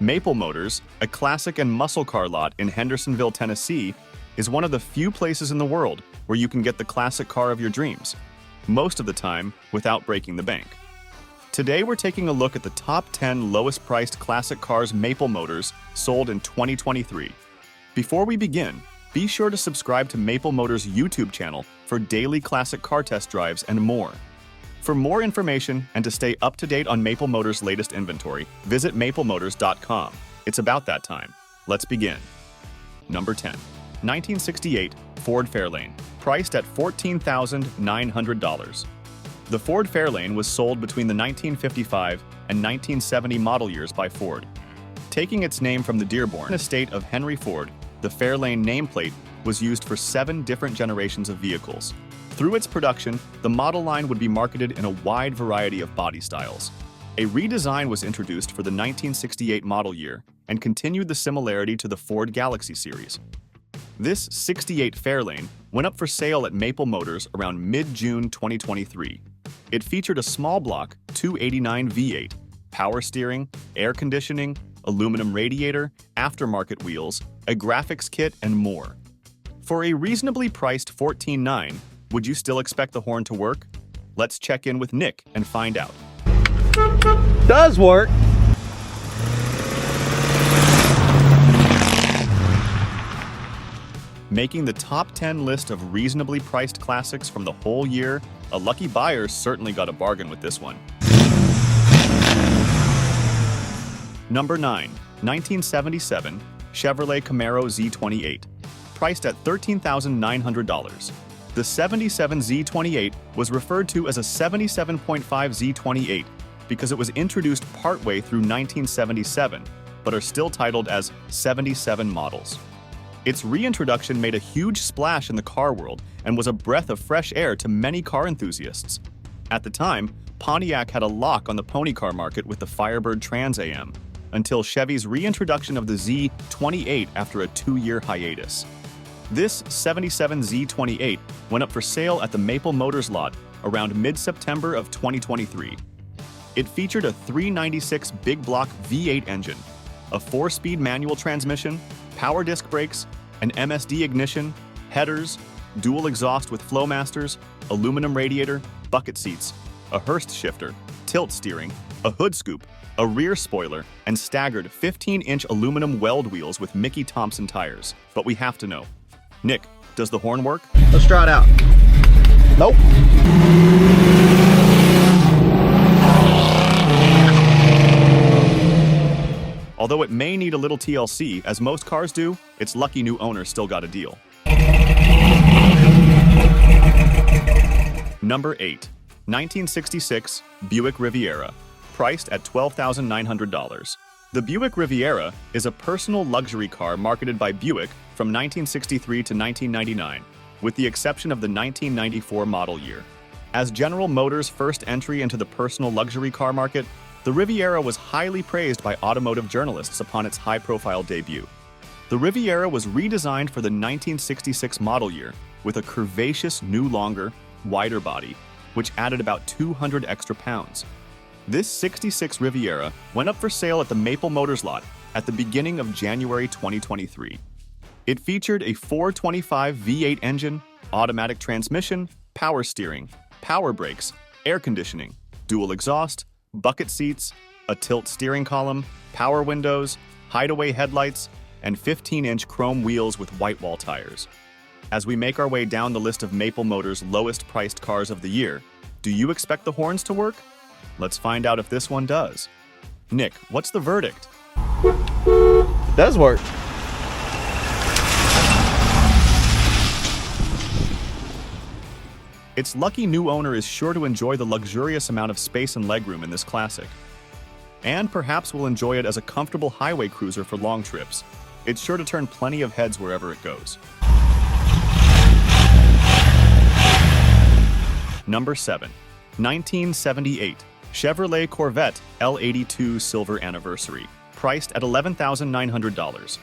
Maple Motors, a classic and muscle car lot in Hendersonville, Tennessee, is one of the few places in the world where you can get the classic car of your dreams, most of the time without breaking the bank. Today we're taking a look at the top 10 lowest priced classic cars Maple Motors sold in 2023. Before we begin, be sure to subscribe to Maple Motors' YouTube channel for daily classic car test drives and more. For more information and to stay up to date on Maple Motors' latest inventory, visit maplemotors.com. It's about that time. Let's begin. Number 10. 1968 Ford Fairlane, priced at $14,900. The Ford Fairlane was sold between the 1955 and 1970 model years by Ford. Taking its name from the Dearborn estate of Henry Ford, the Fairlane nameplate was used for 7 different generations of vehicles. Through its production, the model line would be marketed in a wide variety of body styles. A redesign was introduced for the 1968 model year and continued the similarity to the Ford Galaxy series. This 68 Fairlane went up for sale at Maple Motors around mid-June 2023. It featured a small block 289 V8, power steering, air conditioning, aluminum radiator, aftermarket wheels, a graphics kit, and more. For a reasonably priced $14,900, would you still expect the horn to work? Let's check in with Nick and find out. Does work. Making the top 10 list of reasonably priced classics from the whole year, a lucky buyer certainly got a bargain with this one. Number 9. 1977 Chevrolet Camaro Z28, priced at $13,900. The 77 Z28 was referred to as a 77.5 Z28 because it was introduced partway through 1977, but are still titled as 77 models. Its reintroduction made a huge splash in the car world and was a breath of fresh air to many car enthusiasts. At the time, Pontiac had a lock on the pony car market with the Firebird Trans Am, until Chevy's reintroduction of the Z28 after a 2-year hiatus. This 77 Z28 went up for sale at the Maple Motors lot around mid-September of 2023. It featured a 396 big block V8 engine, a 4-speed manual transmission, power disc brakes, an MSD ignition, headers, dual exhaust with Flowmasters, aluminum radiator, bucket seats, a Hurst shifter, tilt steering, a hood scoop, a rear spoiler, and staggered 15-inch aluminum weld wheels with Mickey Thompson tires. But we have to know. Nick, does the horn work? Let's try it out. Nope. Although it may need a little TLC, as most cars do, its lucky new owner still got a deal. Number 8. 1966 Buick Riviera, priced at $12,900. The Buick Riviera is a personal luxury car marketed by Buick from 1963 to 1999, with the exception of the 1994 model year. As General Motors' first entry into the personal luxury car market, the Riviera was highly praised by automotive journalists upon its high-profile debut. The Riviera was redesigned for the 1966 model year with a curvaceous new longer, wider body, which added about 200 extra pounds. This 66 Riviera went up for sale at the Maple Motors lot at the beginning of January 2023. It featured a 425 V8 engine, automatic transmission, power steering, power brakes, air conditioning, dual exhaust, bucket seats, a tilt steering column, power windows, hideaway headlights, and 15-inch chrome wheels with white wall tires. As we make our way down the list of Maple Motors' lowest priced cars of the year, do you expect the horns to work? Let's find out if this one does. Nick, what's the verdict? It does work. Its lucky new owner is sure to enjoy the luxurious amount of space and legroom in this classic. And perhaps will enjoy it as a comfortable highway cruiser for long trips. It's sure to turn plenty of heads wherever it goes. Number 7. 1978 Chevrolet Corvette L82 Silver Anniversary, priced at $11,900.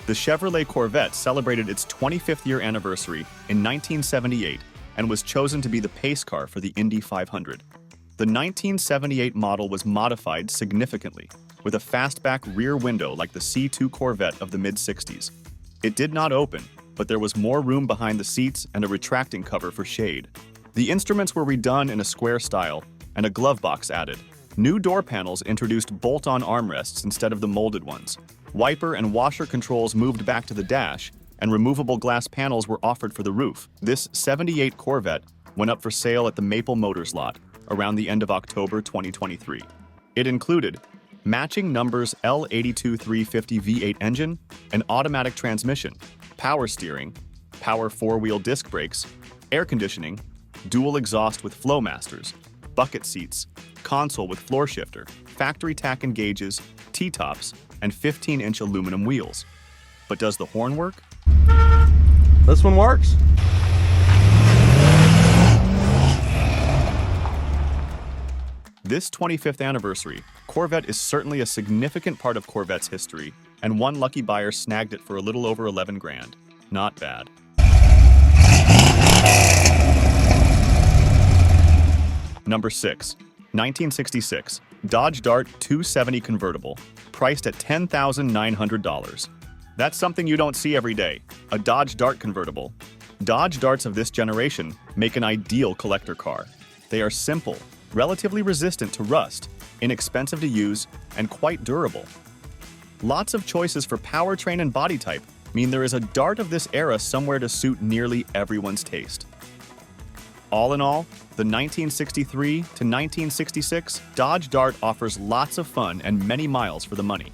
The Chevrolet Corvette celebrated its 25th year anniversary in 1978 and was chosen to be the pace car for the Indy 500. The 1978 model was modified significantly, with a fastback rear window like the C2 Corvette of the mid-60s. It did not open, but there was more room behind the seats and a retracting cover for shade. The instruments were redone in a square style, and a glove box added. New door panels introduced bolt-on armrests instead of the molded ones. Wiper and washer controls moved back to the dash, and removable glass panels were offered for the roof. This '78 Corvette went up for sale at the Maple Motors lot around the end of October 2023. It included matching numbers L82 350 V8 engine, an automatic transmission, power steering, power four-wheel disc brakes, air conditioning, dual exhaust with Flowmasters, bucket seats, console with floor shifter, factory tack and gauges, T-tops, and 15-inch aluminum wheels. But does the horn work? This one works. This 25th anniversary, Corvette is certainly a significant part of Corvette's history, and one lucky buyer snagged it for a little over 11 grand. Not bad. Number 6. 1966 Dodge Dart 270 convertible, priced at $10,900. That's something you don't see every day, a Dodge Dart convertible. Dodge Darts of this generation make an ideal collector car. They are simple, relatively resistant to rust, inexpensive to use, and quite durable. Lots of choices for powertrain and body type mean there is a Dart of this era somewhere to suit nearly everyone's taste. All in all, the 1963 to 1966 Dodge Dart offers lots of fun and many miles for the money.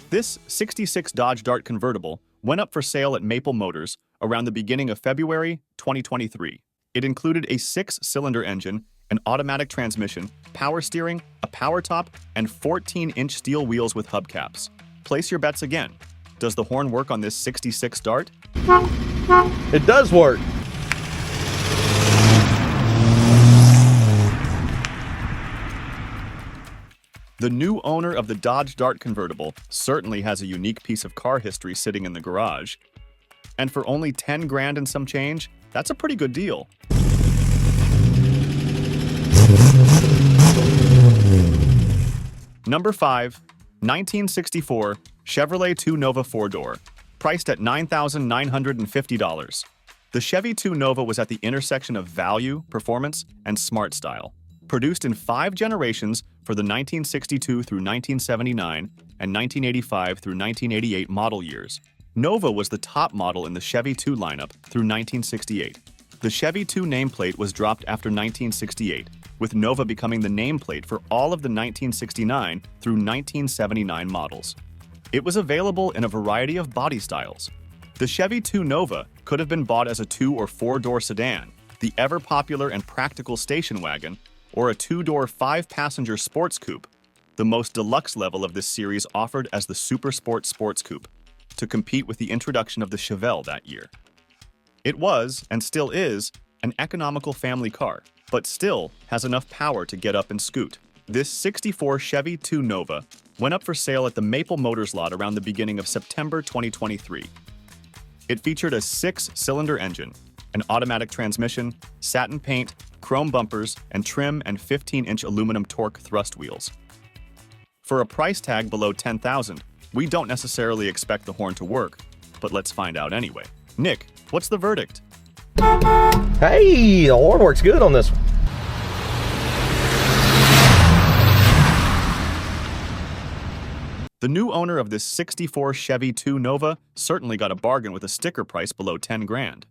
This '66 Dodge Dart convertible went up for sale at Maple Motors around the beginning of February 2023. It included a 6-cylinder engine, an automatic transmission, power steering, a power top, and 14-inch steel wheels with hubcaps. Place your bets again. Does the horn work on this '66 Dart? It does work. The new owner of the Dodge Dart convertible certainly has a unique piece of car history sitting in the garage. And for only 10 grand and some change, that's a pretty good deal. Number 5. 1964 Chevrolet II Nova 4-door, priced at $9,950. The Chevy II Nova was at the intersection of value, performance, and smart style. Produced in 5 generations for the 1962 through 1979 and 1985 through 1988 model years, Nova was the top model in the Chevy II lineup through 1968. The Chevy II nameplate was dropped after 1968, with Nova becoming the nameplate for all of the 1969 through 1979 models. It was available in a variety of body styles. The Chevy II Nova could have been bought as a 2- or 4-door sedan, the ever-popular and practical station wagon, or a 2-door 5-passenger sports coupe, the most deluxe level of this series offered as the Super Sport Sports Coupe, to compete with the introduction of the Chevelle that year. It was, and still is, an economical family car, but still has enough power to get up and scoot. This '64 Chevy II Nova went up for sale at the Maple Motors lot around the beginning of September 2023. It featured a 6-cylinder engine, an automatic transmission, satin paint, chrome bumpers, and trim and 15-inch aluminum torque thrust wheels. For a price tag below $10,000, we don't necessarily expect the horn to work, but let's find out anyway. Nick, what's the verdict? Hey, the horn works good on this one. The new owner of this '64 Chevy II Nova certainly got a bargain with a sticker price below 10 grand.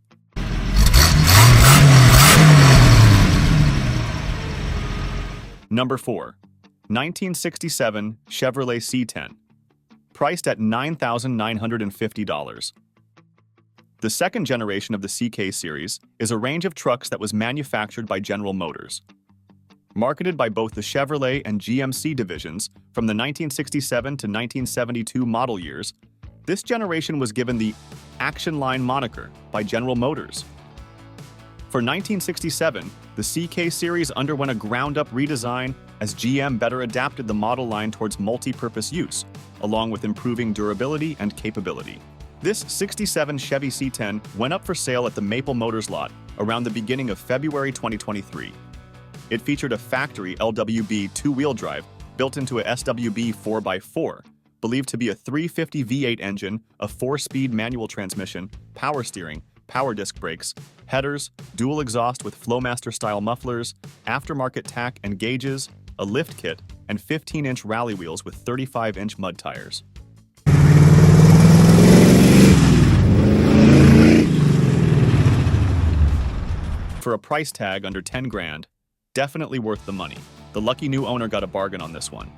Number 4. 1967 Chevrolet C-10, priced at $9,950. The second generation of the CK series is a range of trucks that was manufactured by General Motors. Marketed by both the Chevrolet and GMC divisions from the 1967 to 1972 model years, this generation was given the Action Line moniker by General Motors. For 1967, the CK series underwent a ground-up redesign as GM better adapted the model line towards multi-purpose use, along with improving durability and capability. This '67 Chevy C-10 went up for sale at the Maple Motors lot around the beginning of February 2023. It featured a factory LWB 2-wheel drive built into a SWB 4x4, believed to be a 350 V8 engine, a 4-speed manual transmission, power steering, power disc brakes, headers, dual exhaust with Flowmaster-style mufflers, aftermarket tack and gauges, a lift kit, and 15-inch rally wheels with 35-inch mud tires. For a price tag under 10 grand, definitely worth the money. The lucky new owner got a bargain on this one.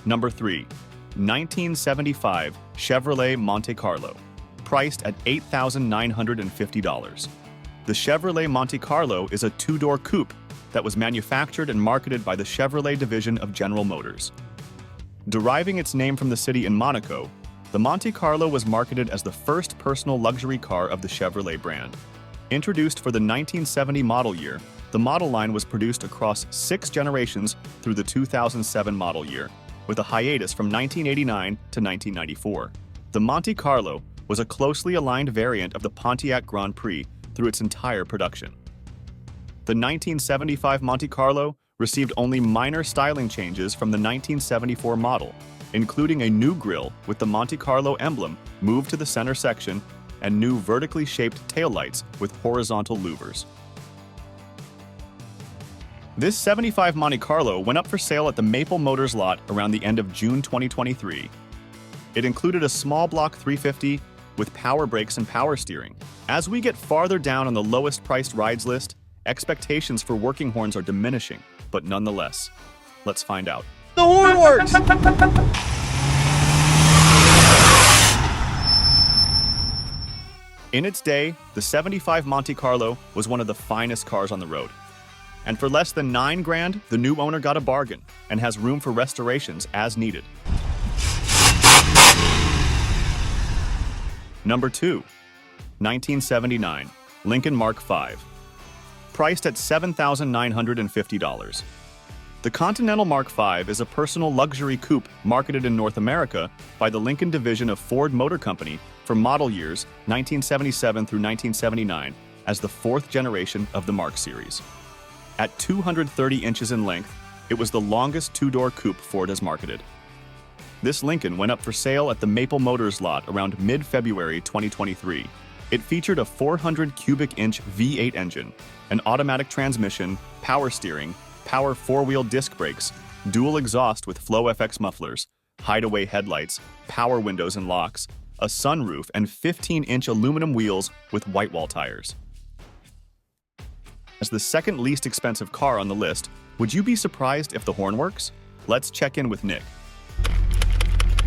Number 3. 1975 Chevrolet Monte Carlo, priced at $8,950. The Chevrolet Monte Carlo is a two-door coupe that was manufactured and marketed by the Chevrolet division of General Motors. Deriving its name from the city in Monaco, the Monte Carlo was marketed as the first personal luxury car of the Chevrolet brand. Introduced for the 1970 model year, the model line was produced across 6 generations through the 2007 model year, with a hiatus from 1989 to 1994. The Monte Carlo was a closely aligned variant of the Pontiac Grand Prix through its entire production. The 1975 Monte Carlo received only minor styling changes from the 1974 model, including a new grille with the Monte Carlo emblem moved to the center section and new vertically shaped taillights with horizontal louvers. This 75 Monte Carlo went up for sale at the Maple Motors lot around the end of June 2023. It included a small block 350 with power brakes and power steering. As we get farther down on the lowest priced rides list, expectations for working horns are diminishing, but nonetheless, let's find out. The horn works! In its day, the 75 Monte Carlo was one of the finest cars on the road. And for less than 9 grand, the new owner got a bargain and has room for restorations as needed. Number 2. 1979 Lincoln Mark V, priced at $7,950. The Continental Mark V is a personal luxury coupe marketed in North America by the Lincoln division of Ford Motor Company for model years 1977 through 1979 as the 4th generation of the Mark series. At 230 inches in length, it was the longest two-door coupe Ford has marketed. This Lincoln went up for sale at the Maple Motors lot around mid-February 2023. It featured a 400 cubic inch V8 engine, an automatic transmission, power steering, power 4-wheel disc brakes, dual exhaust with Flow-FX mufflers, hideaway headlights, power windows and locks, a sunroof, and 15-inch aluminum wheels with white wall tires. As the second least expensive car on the list, would you be surprised if the horn works? Let's check in with Nick.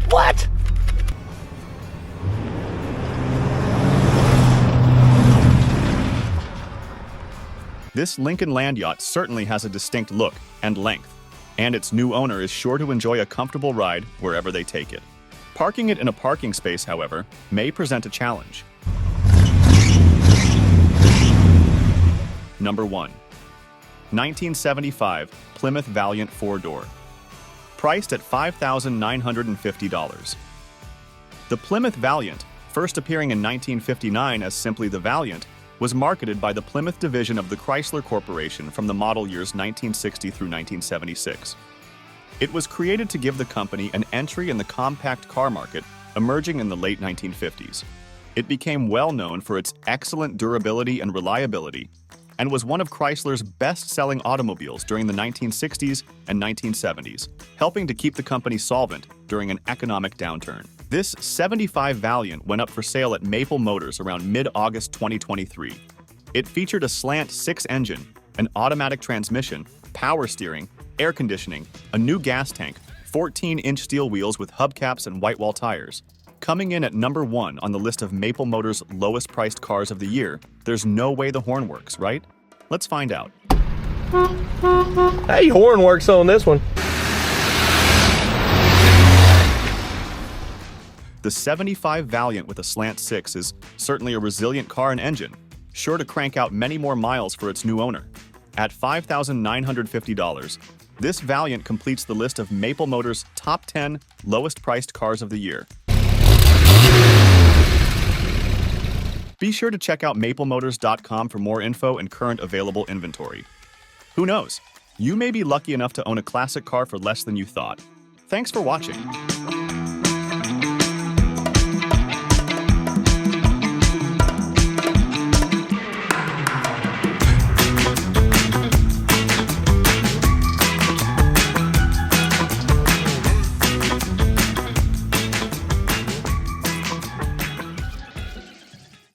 What? This Lincoln Land Yacht certainly has a distinct look and length, and its new owner is sure to enjoy a comfortable ride wherever they take it. Parking it in a parking space, however, may present a challenge. Number 1. 1975 Plymouth Valiant 4-door, priced at $5,950. The Plymouth Valiant, first appearing in 1959 as simply the Valiant, was marketed by the Plymouth division of the Chrysler Corporation from the model years 1960 through 1976. It was created to give the company an entry in the compact car market emerging in the late 1950s. It became well known for its excellent durability and reliability, and was one of Chrysler's best-selling automobiles during the 1960s and 1970s, helping to keep the company solvent during an economic downturn. This 75 Valiant went up for sale at Maple Motors around mid-August 2023. It featured a slant 6 engine, an automatic transmission, power steering, air conditioning, a new gas tank, 14-inch steel wheels with hubcaps and white wall tires. Coming in at number 1 on the list of Maple Motors' lowest-priced cars of the year, there's no way the horn works, right? Let's find out. Hey, horn works on this one. The 75 Valiant with a slant 6 is certainly a resilient car and engine, sure to crank out many more miles for its new owner. At $5,950, this Valiant completes the list of Maple Motors' top 10 lowest-priced cars of the year. Be sure to check out maplemotors.com for more info and current available inventory. Who knows? You may be lucky enough to own a classic car for less than you thought. Thanks for watching.